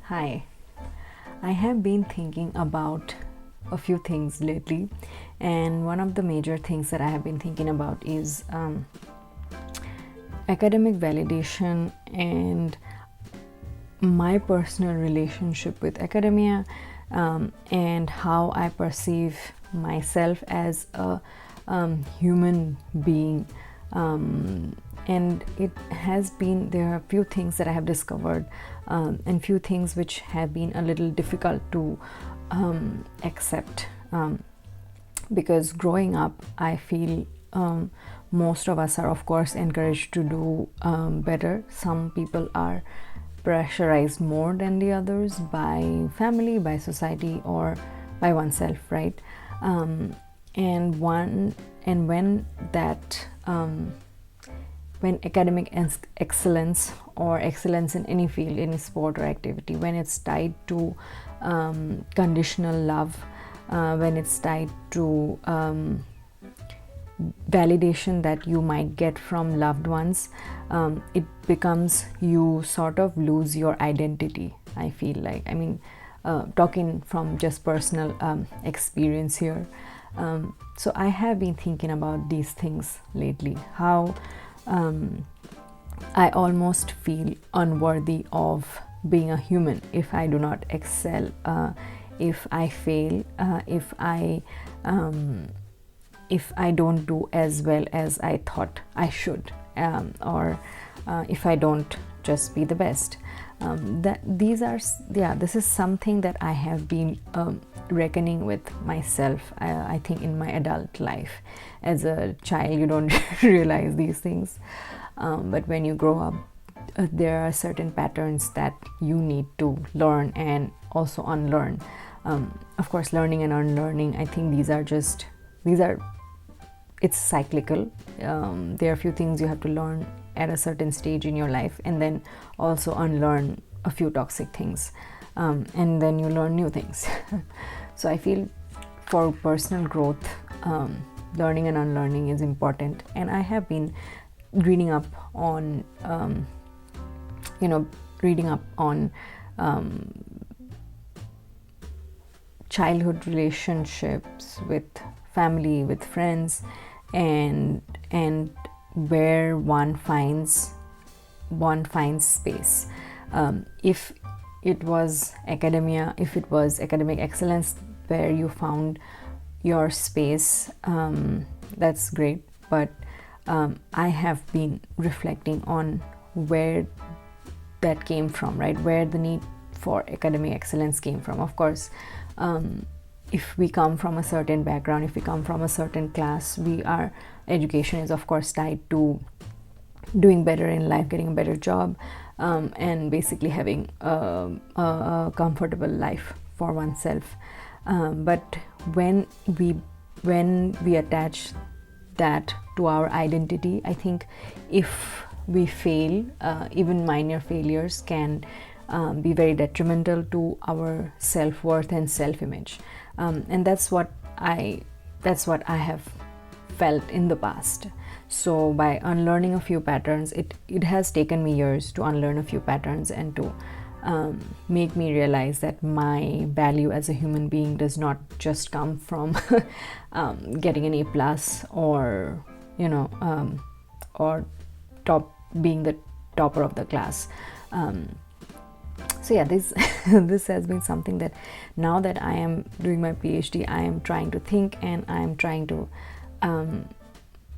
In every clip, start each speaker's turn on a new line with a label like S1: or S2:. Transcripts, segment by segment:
S1: Hi, I have been thinking about a few things lately, and one of the major things that I have been thinking about is academic validation and my personal relationship with academia, and how I perceive myself as a human being. And it has been, there are a few things that I have discovered, and few things which have been a little difficult to accept, because growing up I feel most of us are of course encouraged to do better. Some people are pressurized more than the others by family, by society, or by oneself, right? And when that when academic excellence or excellence in any field, any sport or activity, when it's tied to conditional love, when it's tied to validation that you might get from loved ones, it becomes, you sort of lose your identity. I feel like, talking from just personal experience here. So I have been thinking about these things lately, how I almost feel unworthy of being a human if I do not excel, if I fail, if I don't do as well as I thought I should, or if I don't just be the best. This is something that I have been reckoning with myself. I think in my adult life. As a child, you don't realize these things, but when you grow up, there are certain patterns that you need to learn and also unlearn. Of course, learning and unlearning, I think it's cyclical. There are a few things you have to learn at a certain stage in your life, and then also unlearn a few toxic things, and then you learn new things. So I feel for personal growth, learning and unlearning is important, and I have been reading up on childhood relationships with family, with friends, and where one finds space. If it was academia, if it was academic excellence where you found your space, that's great. But I have been reflecting on where that came from, right? Where the need for academic excellence came from. Of course, if we come from a certain background, if we come from a certain class, our education is of course tied to doing better in life, getting a better job, and basically having a comfortable life for oneself. But when we attach that to our identity, I think if we fail, even minor failures can be very detrimental to our self-worth and self-image, and that's what I have felt in the past. So by unlearning a few patterns, it has taken me years to unlearn a few patterns and to make me realize that my value as a human being does not just come from getting an A+, or or being the topper of the class. So yeah, this this has been something that, now that I am doing my PhD, I am trying to think, and I am trying to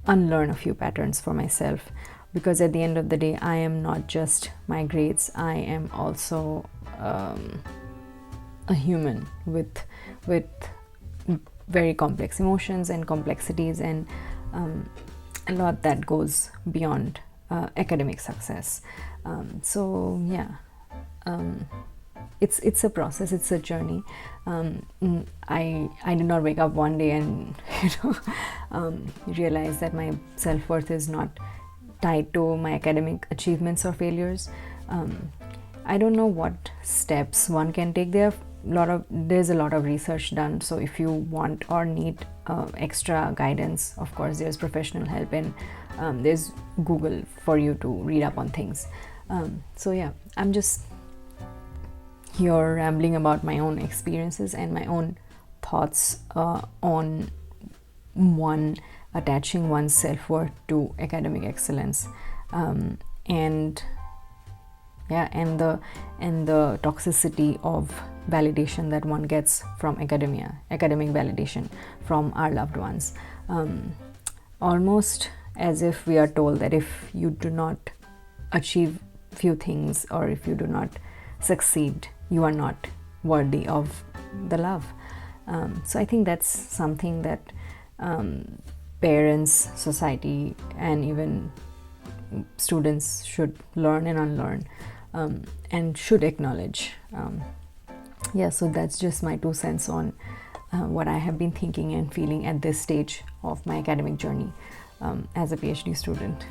S1: unlearn a few patterns for myself, because at the end of the day, I am not just my grades. I am also a human with very complex emotions and complexities, and a lot that goes beyond academic success. So yeah, it's a process, it's a journey. I did not wake up one day and realize that my self-worth is not tied to my academic achievements or failures. I don't know what steps one can take. There's a lot of research done, so if you want or need extra guidance, of course there's professional help, and there's Google for you to read up on things. So yeah, I'm just here rambling about my own experiences and my own thoughts on attaching one's self-worth to academic excellence, and the toxicity of validation that one gets from academic validation from our loved ones. Almost as if we are told that if you do not achieve few things, or if you do not succeed, you are not worthy of the love. So I think that's something that parents, society, and even students should learn and unlearn, and should acknowledge. So that's just my 2 cents on what I have been thinking and feeling at this stage of my academic journey as a PhD student.